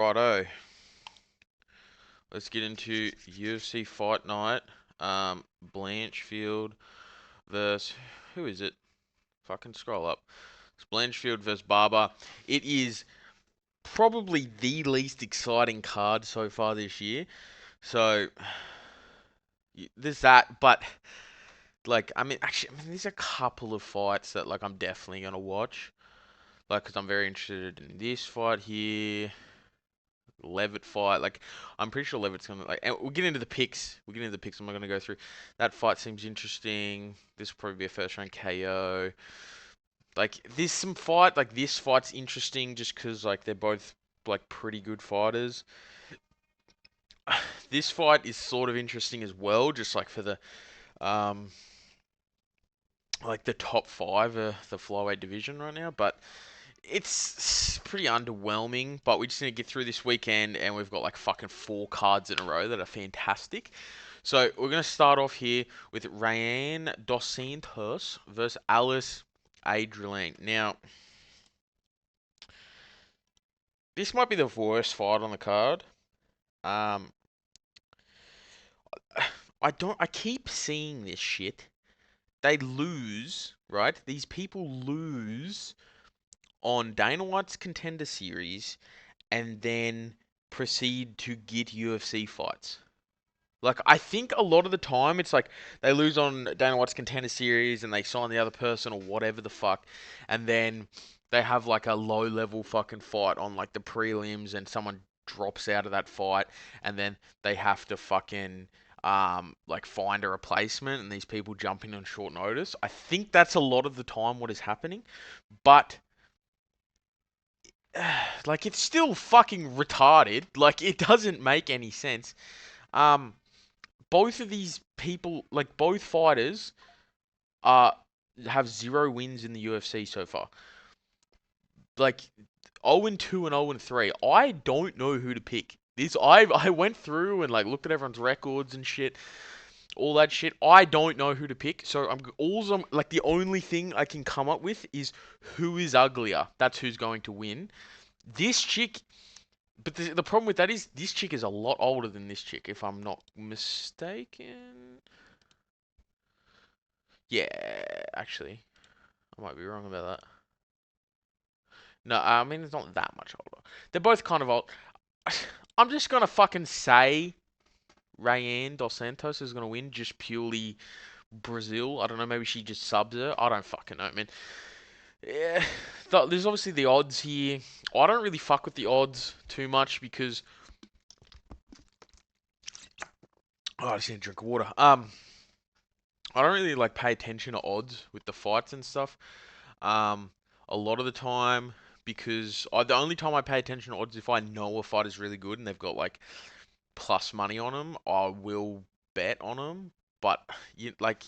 Righto, let's get into UFC Fight Night. Blanchfield versus who is it? Fucking scroll up. It's Blanchfield versus Barber. It is probably the least exciting card so far this year. So there's that, but there's a couple of fights that I'm definitely gonna watch. Because I'm very interested in this fight here. Levitt fight. I'm pretty sure Levitt's gonna and we'll get into the picks. We'll get into the picks. I'm not gonna go through. That fight seems interesting. This will probably be a first round KO. This fight's interesting just because they're both pretty good fighters. This fight is sort of interesting as well, just for the um the top five of the flyweight division right now, but it's pretty underwhelming, but we just need to get through this weekend, and we've got fucking 4 cards in a row that are fantastic. So we're gonna start off here with Rayanne Dos Santos versus Alice Adrian. Now, this might be the worst fight on the card. Um, I keep seeing this shit. They lose, right? These people lose on Dana White's Contender Series and then proceed to get UFC fights. I think a lot of the time it's they lose on Dana White's Contender Series and they sign the other person or whatever the fuck, and then they have a low level fucking fight on the prelims and someone drops out of that fight, and then they have to fucking find a replacement, and these people jump in on short notice. I think that's a lot of the time what is happening, but it's still fucking retarded. It doesn't make any sense. Um, both of these people, both fighters, uh, have 0 wins in the UFC so far. 0-2 and 0-3. I don't know who to pick. I went through and looked at everyone's records and shit, all that shit. I don't know who to pick. So I'm the only thing I can come up with is who is uglier. That's who's going to win. This chick. But the problem with that is this chick is a lot older than this chick, if I'm not mistaken. Yeah, actually, I might be wrong about that. No, I mean it's not that much older. They're both kind of old. I'm just gonna fucking say Rayanne Dos Santos is gonna win just purely Brazil. I don't know, maybe she just subs her. I don't fucking know, man. Yeah, there's obviously the odds here. I don't really fuck with the odds too much because I just need to drink water. I don't really pay attention to odds with the fights and stuff. Um, a lot of the time because the only time I pay attention to odds if I know a fight is really good and they've got plus money on them, I will bet on them. But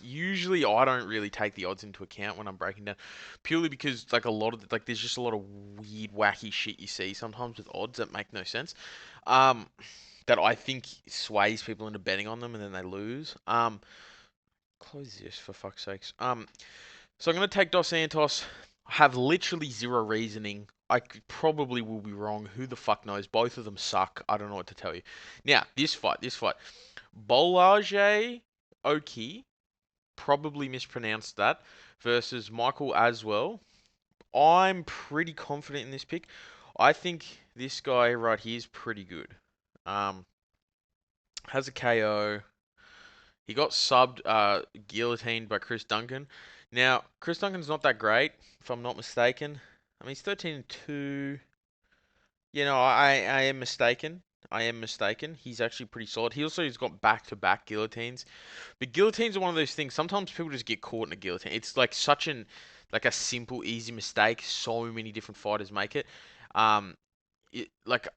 usually I don't really take the odds into account when I'm breaking down, purely because a lot of there's just a lot of weird wacky shit you see sometimes with odds that make no sense. Um, that I think sways people into betting on them and then they lose. Close this for fuck's sakes. So I'm gonna take Dos Santos. I have literally zero reasoning. Probably will be wrong. Who the fuck knows? Both of them suck. I don't know what to tell you. Now, this fight. Bolage Oki, probably mispronounced that, versus Michael Aswell. I'm pretty confident in this pick. I think this guy right here is pretty good. Um, has a KO. He got subbed, guillotined by Chris Duncan. Now, Chris Duncan's not that great, if I'm not mistaken. I mean, he's 13-2. I am mistaken. I am mistaken. He's actually pretty solid. He's got back-to-back guillotines. But guillotines are one of those things. Sometimes people just get caught in a guillotine. It's a simple, easy mistake. So many different fighters make it. Um, it, like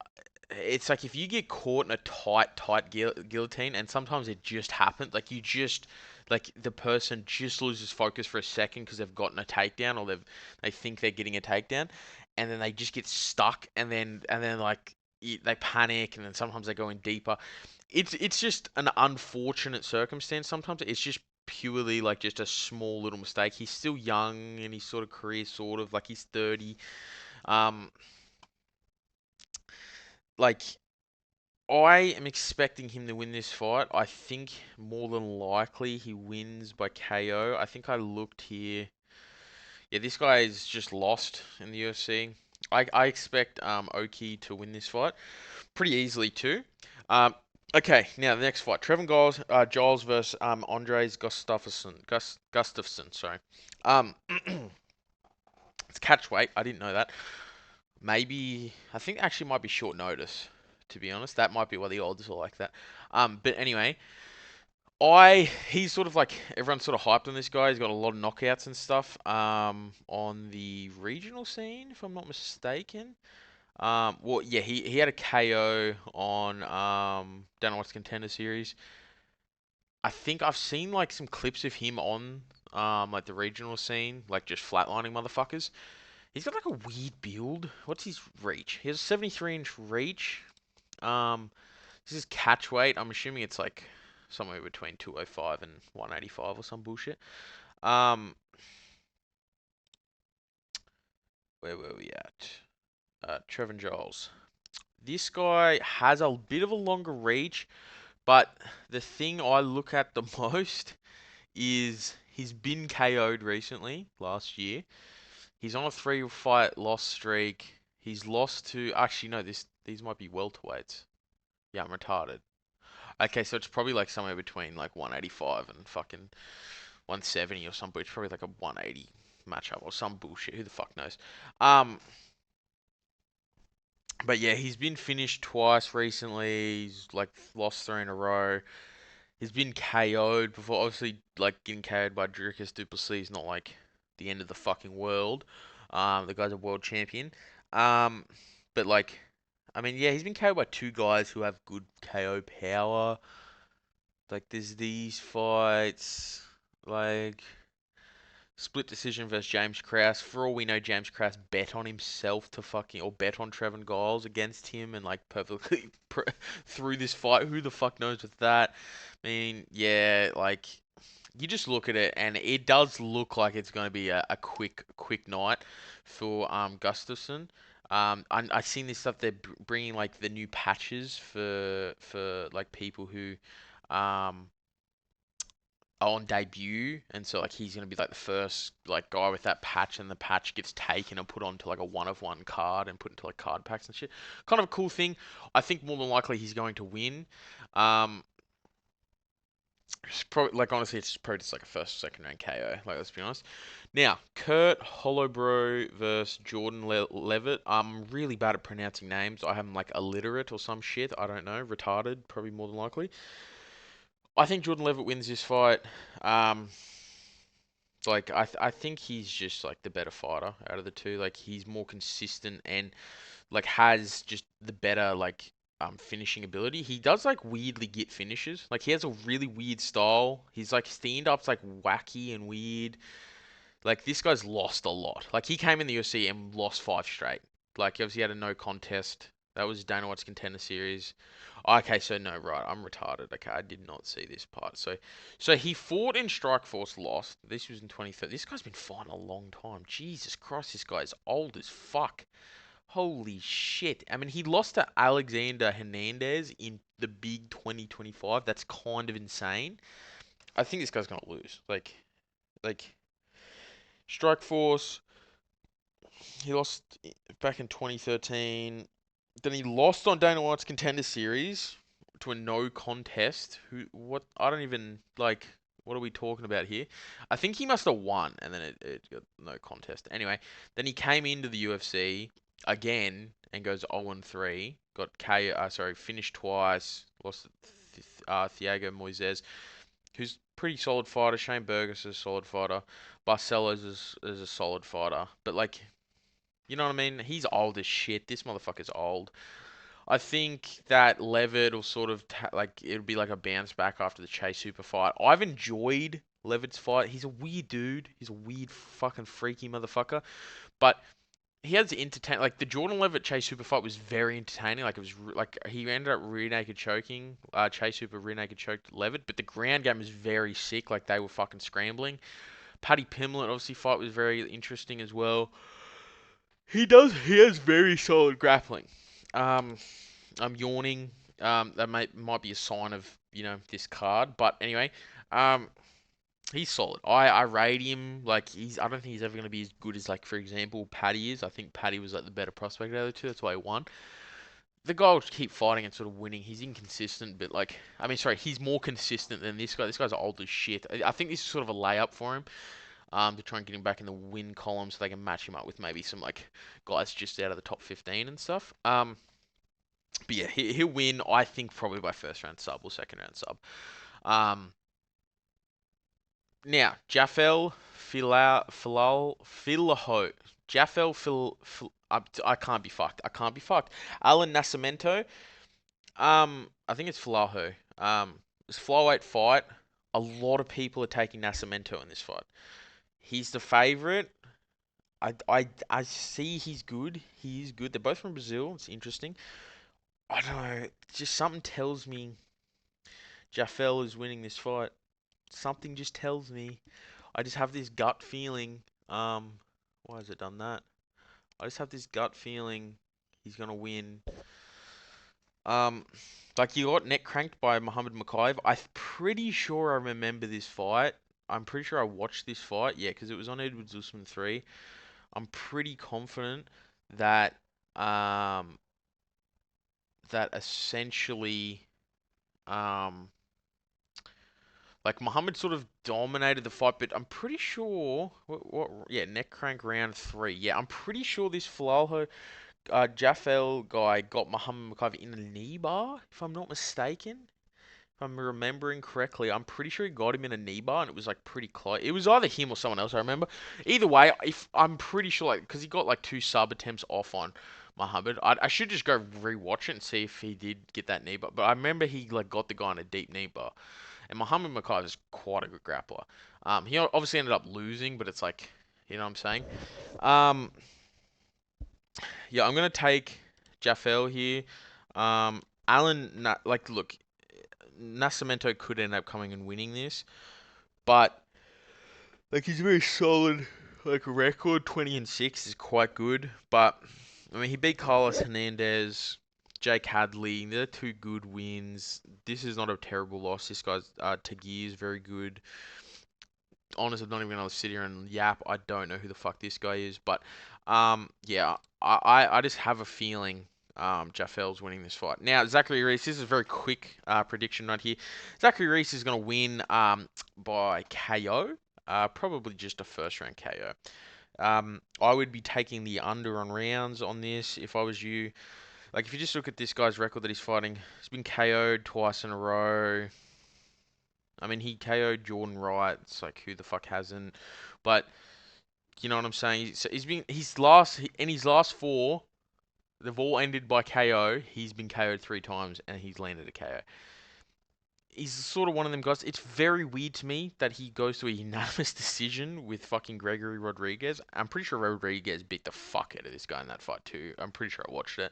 it's if you get caught in a tight guillotine, and sometimes it just happens. The person just loses focus for a second because they've gotten a takedown, or they think they're getting a takedown, and then they just get stuck, and then they panic, and then sometimes they go in deeper. It's just an unfortunate circumstance. Sometimes it's just purely just a small little mistake. He's still young in his sort of career, he's 30. Um, like I am expecting him to win this fight. I think more than likely he wins by KO. I think I looked here. Yeah, this guy is just lost in the UFC. I expect Oki to win this fight pretty easily too. Um, okay, now the next fight: Giles versus Andres Gustafsson. Sorry. Um, it's catch weight. I didn't know that. Maybe I think actually might be short notice. To be honest, that might be why the odds are like that. But anyway, he's sort of like everyone's sort of hyped on this guy. He's got a lot of knockouts and stuff. On the regional scene, if I'm not mistaken. Well, yeah, he had a KO on Dana White's Contender Series. I think I've seen like some clips of him on like the regional scene, like just flatlining motherfuckers. He's got like a weird build. What's his reach? He has a 73-inch reach. Um, this is catch weight. I'm assuming it's like somewhere between 205 and 185 or some bullshit. Um, where were we at? Trevor Giles. This guy has a bit of a longer reach, but the thing I look at the most is he's been KO'd recently, last year. He's on a 3-fight loss streak. He's lost to actually no, these might be welterweights. Yeah, I'm retarded. Okay, so it's probably like somewhere between like 185 and fucking 170 or something. It's probably like a 180 matchup or some bullshit. Who the fuck knows? Um, but yeah, he's been finished twice recently. He's like lost 3 in a row. He's been KO'd before. Obviously, like getting KO'd by Dricus du Plessis is not like the end of the fucking world. The guy's a world champion. Um, but like, I mean, yeah, he's been KO'd by two guys who have good KO power. Like, there's these fights, like split decision versus James Krause. For all we know, James Krause bet on himself to fucking or bet on Trevor Giles against him and like perfectly through this fight. Who the fuck knows with that? I mean, yeah, like you just look at it and it does look like it's going to be a quick night for Gustafsson. I seen this stuff they're bringing like the new patches for like people who um on debut, and so like he's gonna be like the first like guy with that patch, and the patch gets taken and put onto like a one of one card and put into like card packs and shit. Kind of a cool thing. I think more than likely he's going to win. Um, it's probably like honestly, it's probably just like a first or second round KO. Like let's be honest. Now, Kurt Hollowbro versus Jordan Levitt. I'm really bad at pronouncing names. I am like illiterate or some shit. I don't know. Retarded, probably more than likely. I think Jordan Levitt wins this fight. Um, Like I think he's just like the better fighter out of the two. Like he's more consistent and like has just the better like finishing ability. He does like weirdly get finishes. Like he has a really weird style. He's like stand up's like wacky and weird. Like this guy's lost a lot. Like he came in the UFC and lost 5 straight. Like obviously he had a no contest. That was Dana White's Contender Series. Okay, so no, right, I'm retarded. Okay, I did not see this part. So he fought in Strikeforce, lost. This was in 2013. This guy's been fighting a long time. Jesus Christ, this guy's old as fuck. Holy shit. I mean, he lost to Alexander Hernandez in the big 2025. That's kind of insane. I think this guy's gonna lose. Like Strikeforce, he lost back in 2013. Then he lost on Dana White's Contender Series to a no contest. Who? What? I don't even like. What are we talking about here? I think he must have won, and then it got no contest. Anyway, then he came into the UFC again and goes 0-3. Got K. Sorry, finished twice. Lost to Thiago Moises, who's pretty solid fighter. Shane Burgos is a solid fighter. Barcelos is a solid fighter. But like, you know what I mean? He's old as shit. This motherfucker's old. I think that Levitt will sort of like it'll be like a bounce back after the Chase Super fight. I've enjoyed Levitt's fight. He's a weird dude. He's a weird fucking freaky motherfucker. But he has entertain like the Jordan Levitt Chase Super fight was very entertaining. Like it was like he ended up rear naked choking. Chase Super rear naked choked Levitt, but the ground game was very sick. Like they were fucking scrambling. Paddy Pimblett obviously fight was very interesting as well. He has very solid grappling. Um, I'm yawning. That might be a sign of this card. But anyway, um, he's solid. I rate him like I don't think he's ever gonna be as good as like for example Paddy is. I think Paddy was like the better prospect out of the two. That's why he won. The guy will keep fighting and sort of winning. He's inconsistent, but like I mean, sorry, he's more consistent than this guy. This guy's old as shit. I think this is sort of a layup for him. To try and get him back in the win column so they can match him up with maybe some like guys just out of the top 15 and stuff. But yeah, he'll win. I think probably by first round sub or second round sub. Um, Now Jafel Filaho. Jafel I can't be fucked. I can't be fucked. Alan Nascimento. I think it's Filaho. It's flyweight fight. A lot of people are taking Nascimento in this fight. He's the favorite. I see he's good. He is good. They're both from Brazil. It's interesting. I don't know. Just something tells me Jafel is winning this fight. Something just tells me. I just have this gut feeling. Why has it done that? I just have this gut feeling he's gonna win. Um, like he got neck cranked by Muhammad Makayev. I'm pretty sure I remember this fight. I'm pretty sure I watched this fight. Yeah, because it was on Edwards Usman 3. I'm pretty confident that um that essentially um like Muhammad sort of dominated the fight, but I'm pretty sure yeah, neck crank round 3. Yeah, I'm pretty sure this Falalho Jafel guy got Muhammad Makayev in a knee bar, if I'm not mistaken. If I'm remembering correctly, I'm pretty sure he got him in a knee bar, and it was like pretty close. It was either him or someone else. I remember. Either way, if I'm pretty sure, like, because he got like two sub attempts off on Muhammad. I should just go rewatch it and see if he did get that knee bar. But I remember he like got the guy in a deep knee bar, and Muhammad Makayev is quite a good grappler. He obviously ended up losing, but it's like, you know what I'm saying. Um, yeah, I'm gonna take Jafel here. Like, look, Nascimento could end up coming and winning this, but like he's very solid. Like a record, 20-6 is quite good. But I mean, he beat Carlos Hernandez, Jake Hadley. They're two good wins. This is not a terrible loss. This guy's Tagir is very good. Honest, I'm not even gonna sit here and yap. I don't know who the fuck this guy is, but yeah, I just have a feeling Jafel's winning this fight. Now, Zachary Reese, this is a very quick prediction right here. Zachary Reese is gonna win by KO, probably just a first round KO. I would be taking the under on rounds on this if I was you. Like, if you just look at this guy's record that he's fighting, he's been KO'd twice in a row. I mean, he KO'd Jordan Wright. It's like, who the fuck hasn't? But you know what I'm saying? So in his last four, they've all ended by KO. He's been KO'd 3 times and he's landed a KO. He's sort of one of them guys. It's very weird to me that he goes to a unanimous decision with fucking Gregory Rodriguez. I'm pretty sure Rodriguez beat the fuck out of this guy in that fight too. I'm pretty sure I watched it.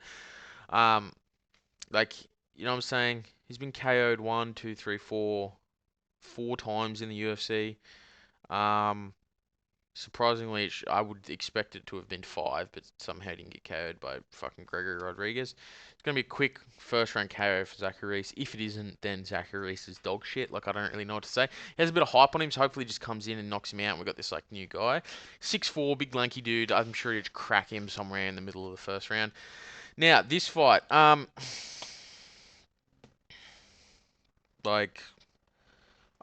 Um, like, you know what I'm saying? He's been KO'd one, two, three, four times in the UFC. Um, Surprisingly, I would expect it to have been 5, but somehow he didn't get KO'd by fucking Gregory Rodriguez. It's going to be a quick first round KO for Zachary Reese. If it isn't, then Zachary Reese is dog shit. Like, I don't really know what to say. He has a bit of hype on him, so hopefully he just comes in and knocks him out, and we've got this, like, new guy. 6'4", big lanky dude. I'm sure he'd crack him somewhere in the middle of the first round. Now, this fight, like,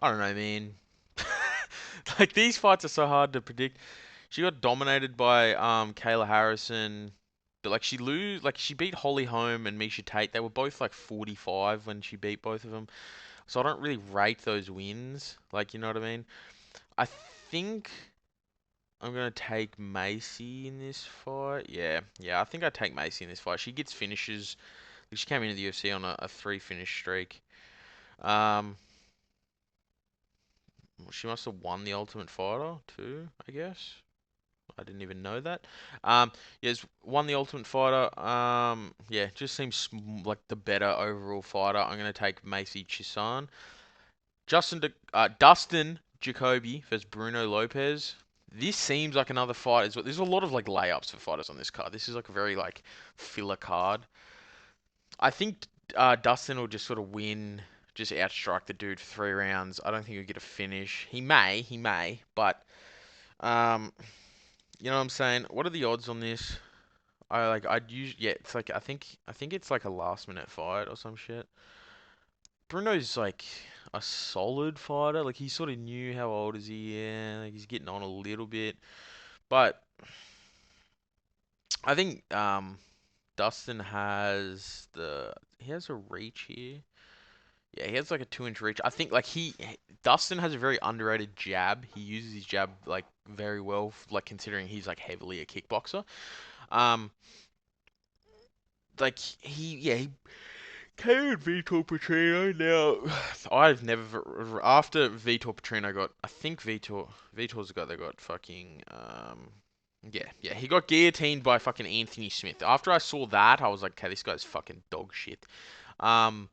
I don't know, man. Like, these fights are so hard to predict. She got dominated by Kayla Harrison, but like she beat Holly Holm and Misha Tate. They were both like 45 when she beat both of them. So I don't really rate those wins. Like, you know what I mean? I think I'm gonna take Macy in this fight. Yeah, I think I take Macy in this fight. She gets finishes. She came into the UFC on a 3 finish streak. Um, she must have won the Ultimate Fighter too, I guess. I didn't even know that. Yeah, he's won the Ultimate Fighter. Yeah, just seems like the better overall fighter. I'm gonna take Macy Chisan. Dustin Jacoby versus Bruno Lopez. This seems like another fight as well. There's a lot of like layups for fighters on this card. This is like a very like filler card. I think Dustin will just sort of win, just outstrike the dude for 3 rounds. I don't think he'll get a finish. He may, but um, you know what I'm saying? What are the odds on this? I'd use yeah, it's like I think it's like a last minute fight or some shit. Bruno's like a solid fighter. Like he sort of knew how old is he? Yeah, like he's getting on a little bit. But I think Dustin has a reach here. Yeah, he has like a 2 inch reach. I think like Dustin has a very underrated jab. He uses his jab like very well, like considering he's like heavily a kickboxer. Um, like he KO'd Vitor Petrino. Now I've never after Vitor Petrino got I think Vitor's the guy that got fucking yeah, he got guillotined by fucking Anthony Smith. After I saw that, I was like, okay, this guy's fucking dog shit. Um,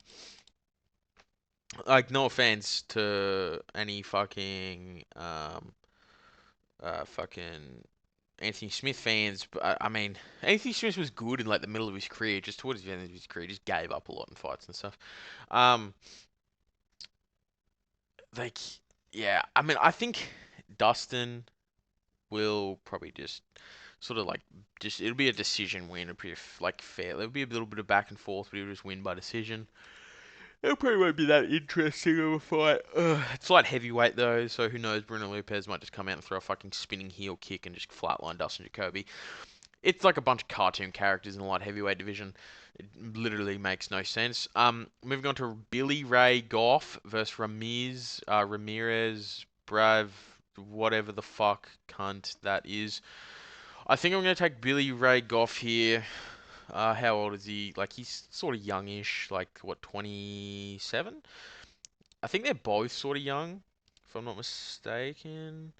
like no offense to any fucking Anthony Smith fans, but I mean Anthony Smith was good in like the middle of his career, just towards the end of his career, he just gave up a lot in fights and stuff. Um, like yeah, I mean I think Dustin will probably just sort of like just it'll be a decision win, it'll be like fair. There'll be a little bit of back and forth, but he'll just win by decision. It probably won't be that interesting of a fight. It's light heavyweight though, so who knows? Bruno Lopez might just come out and throw a fucking spinning heel kick and just flatline Dustin Jacoby. It's like a bunch of cartoon characters in the light heavyweight division. It literally makes no sense. Moving on to Billy Ray Goff versus Ramirez, Brav, whatever the fuck cunt that is. I think I'm gonna take Billy Ray Goff here. How old is he? Like he's sort of youngish, like what 27? I think they're both sort of young, if I'm not mistaken.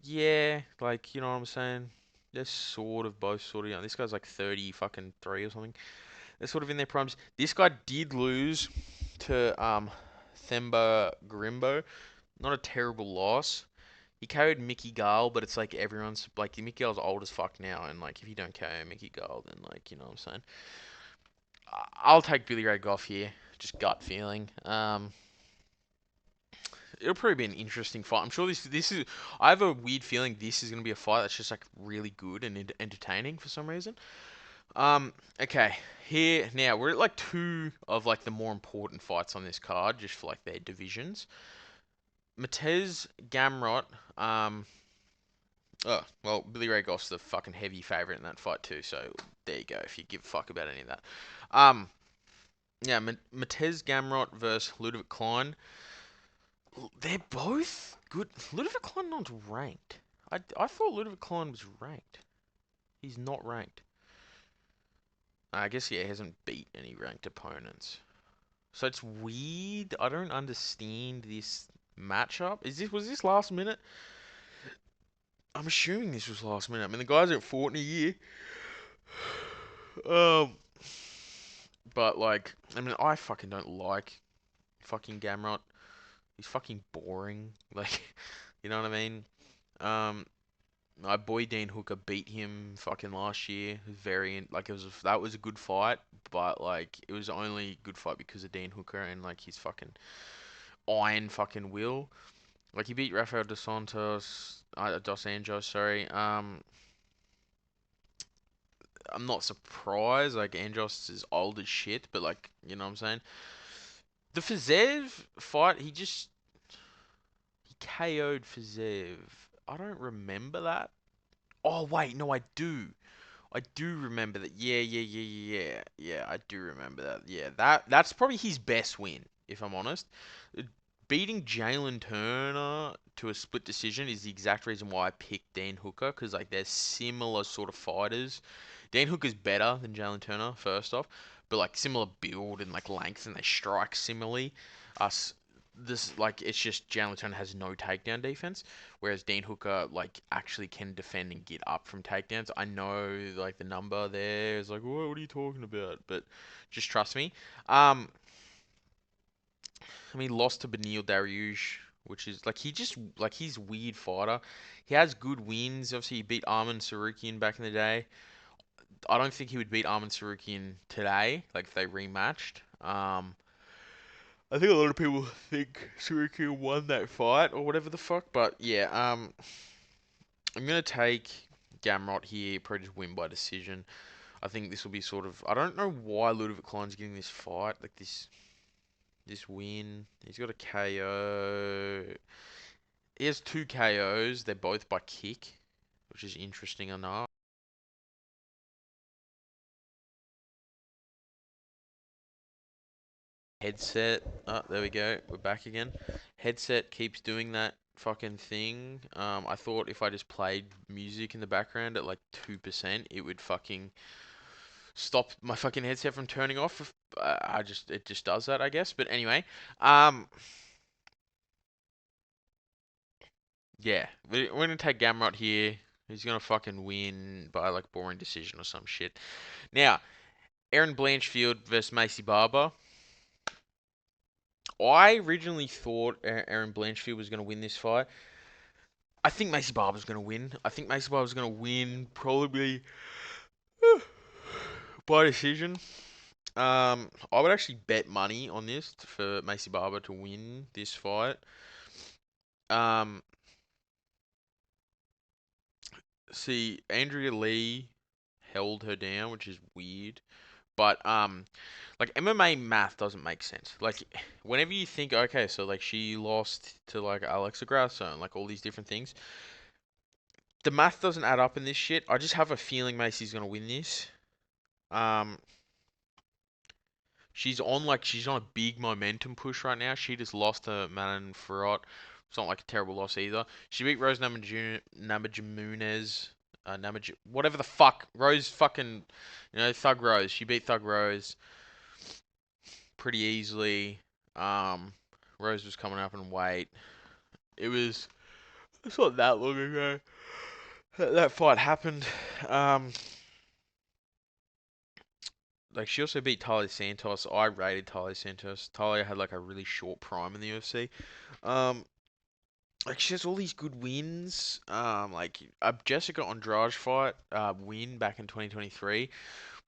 Yeah, like you know what I'm saying. They're sort of both sort of young. This guy's like 30 fucking 3 or something. They're sort of in their primes. This guy did lose to Themba Grimbo. Not a terrible loss. He carried Mickey Gall, but it's like everyone's like Mickey Gall's old as fuck now, and like if you don't carry Mickey Gall, then like you know what I'm saying. I'll take Billy Ray Goff here, just gut feeling. It'll probably be an interesting fight. I'm sure this is. I have a weird feeling this is gonna be a fight that's just like really good and entertaining for some reason. Okay, here now we're at like two of like the more important fights on this card, just for like their divisions. Matez Gamrot. Oh well, Billy Ray Goff's the fucking heavy favorite in that fight too. So there you go. If you give a fuck about any of that. Um, yeah, Matez Gamrot versus Ludovic Klein. They're both good. Ludovic Klein not ranked. I thought Ludovic Klein was ranked. He's not ranked. I guess yeah, he hasn't beat any ranked opponents. So it's weird. I don't understand this matchup. Was this last minute? I'm assuming this was last minute. I mean the guys haven't fought in a year. Um, but like, I mean I fucking don't like fucking Gamrot. He's fucking boring. Like, you know what I mean? Um, my boy Dean Hooker beat him fucking last year. It was like that was a good fight, but like it was only a good fight because of Dean Hooker and like his fucking iron fucking will. Like he beat Rafael Dos Anjos, sorry. I'm not surprised. Like Anjos is old as shit, but like you know what I'm saying. The Fiziev fight, he KO'd Fiziev. I don't remember that. Oh wait, no, I do. I do remember that. Yeah. I do remember that. Yeah, that's probably his best win, if I'm honest. Beating Jalen Turner to a split decision is the exact reason why I picked Dan Hooker, because like they're similar sort of fighters. Dan Hooker's better than Jalen Turner, first off, but like similar build and like length, and they strike similarly. Us, this like it's just Jalen Turner has no takedown defense, whereas Dean Hooker like actually can defend and get up from takedowns. I know like the number there is like, what are you talking about? But just trust me. I mean, he lost to Beneil Dariush, which is like he's a weird fighter. He has good wins. Obviously, he beat Arman Sarukian back in the day. I don't think he would beat Arman Tsarukyan today, like if they rematched. I think a lot of people think Tsarukyan won that fight or whatever the fuck, but yeah, I'm gonna take Gamrot here, probably just win by decision. I think this will be sort of. I don't know why Ludovic Klein's getting this fight, like this win. He's got a KO. He has two KOs. They're both by kick, which is interesting enough. Headset. Oh, there we go. We're back again. Headset keeps doing that fucking thing. I thought if I just played music in the background at like 2%, it would fucking stop my fucking headset from turning off. It just does that, I guess. But anyway, um, yeah, we're gonna take Gamrot here. He's gonna fucking win by like boring decision or some shit. Now, Aaron Blanchfield versus Macy Barber. I originally thought Aaron Blanchfield was gonna win this fight. I think Macy Barber's gonna win. I think Macy Barber's gonna win probably by decision. I would actually bet money on this for Macy Barber to win this fight. Um, see, Andrea Lee held her down, which is weird. But like MMA math doesn't make sense. Like whenever you think, okay, so like she lost to like Alexa Grasso and like all these different things, the math doesn't add up in this shit. I just have a feeling Macy's gonna win this. Um, she's on a big momentum push right now. She just lost to Manon Farot. It's not like a terrible loss either. She beat Rose Namajunas, whatever the fuck, Rose fucking, Thug Rose. She beat Thug Rose pretty easily. Um, Rose was coming up in weight. It was it's not that long ago that fight happened. Um, like she also beat Talia Santos. I rated Talia Santos. Talia had like a really short prime in the UFC. Um, like she has all these good wins. Like a Jessica Andrade fight, win back in 2023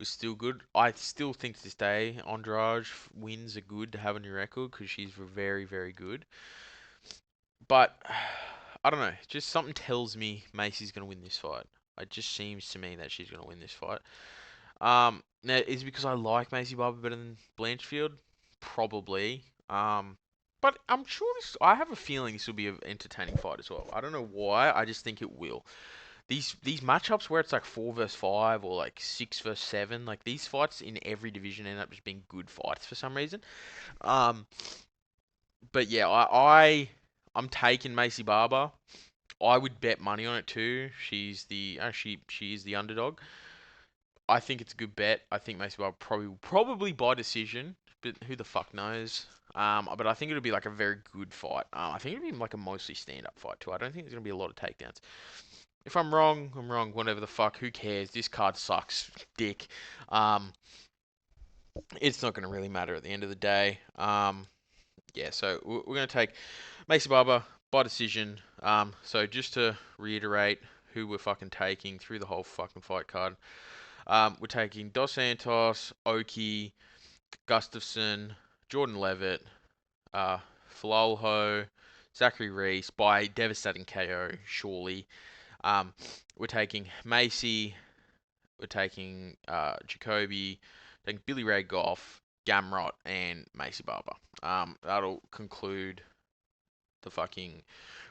was still good. I still think to this day Andrade wins are good to have on your record because she's very very good. But I don't know. Just something tells me Macy's gonna win this fight. It just seems to me that she's gonna win this fight. Now is it because I like Macy Barber better than Blanchfield? Probably. But I'm sure this. I have a feeling this will be an entertaining fight as well. I don't know why. I just think it will. These matchups where it's like 4 versus 5 or like 6 versus 7, like these fights in every division end up just being good fights for some reason. Um, but yeah, I'm taking Macy Barber. I would bet money on it too. She is the underdog. I think it's a good bet. I think Macy Barber probably by decision, but who the fuck knows? But I think it'll be like a very good fight. I think it'll be like a mostly stand-up fight too. I don't think there's gonna be a lot of takedowns. If I'm wrong, I'm wrong. Whatever the fuck, who cares? This card sucks, dick. Um, it's not gonna really matter at the end of the day. Yeah. So we're gonna take Macy Barber by decision. So just to reiterate who we're fucking taking through the whole fucking fight card. We're taking Dos Santos, Oki, Gustafson, Jordan Levitt, uh, Falalho, Zachary Reese by devastating KO, surely. We're taking Macy, we're taking Jacoby, taking Billy Ray Goff, Gamrot, and Macy Barber. That'll conclude the fucking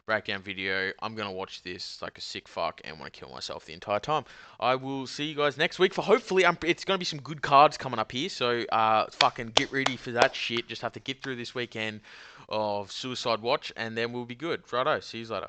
breakdown video. I'm gonna watch this like a sick fuck and want to kill myself the entire time. I will see you guys next week for hopefully it's gonna be some good cards coming up here. So fucking get ready for that shit. Just have to get through this weekend of Suicide Watch and then we'll be good. Righto, see you later.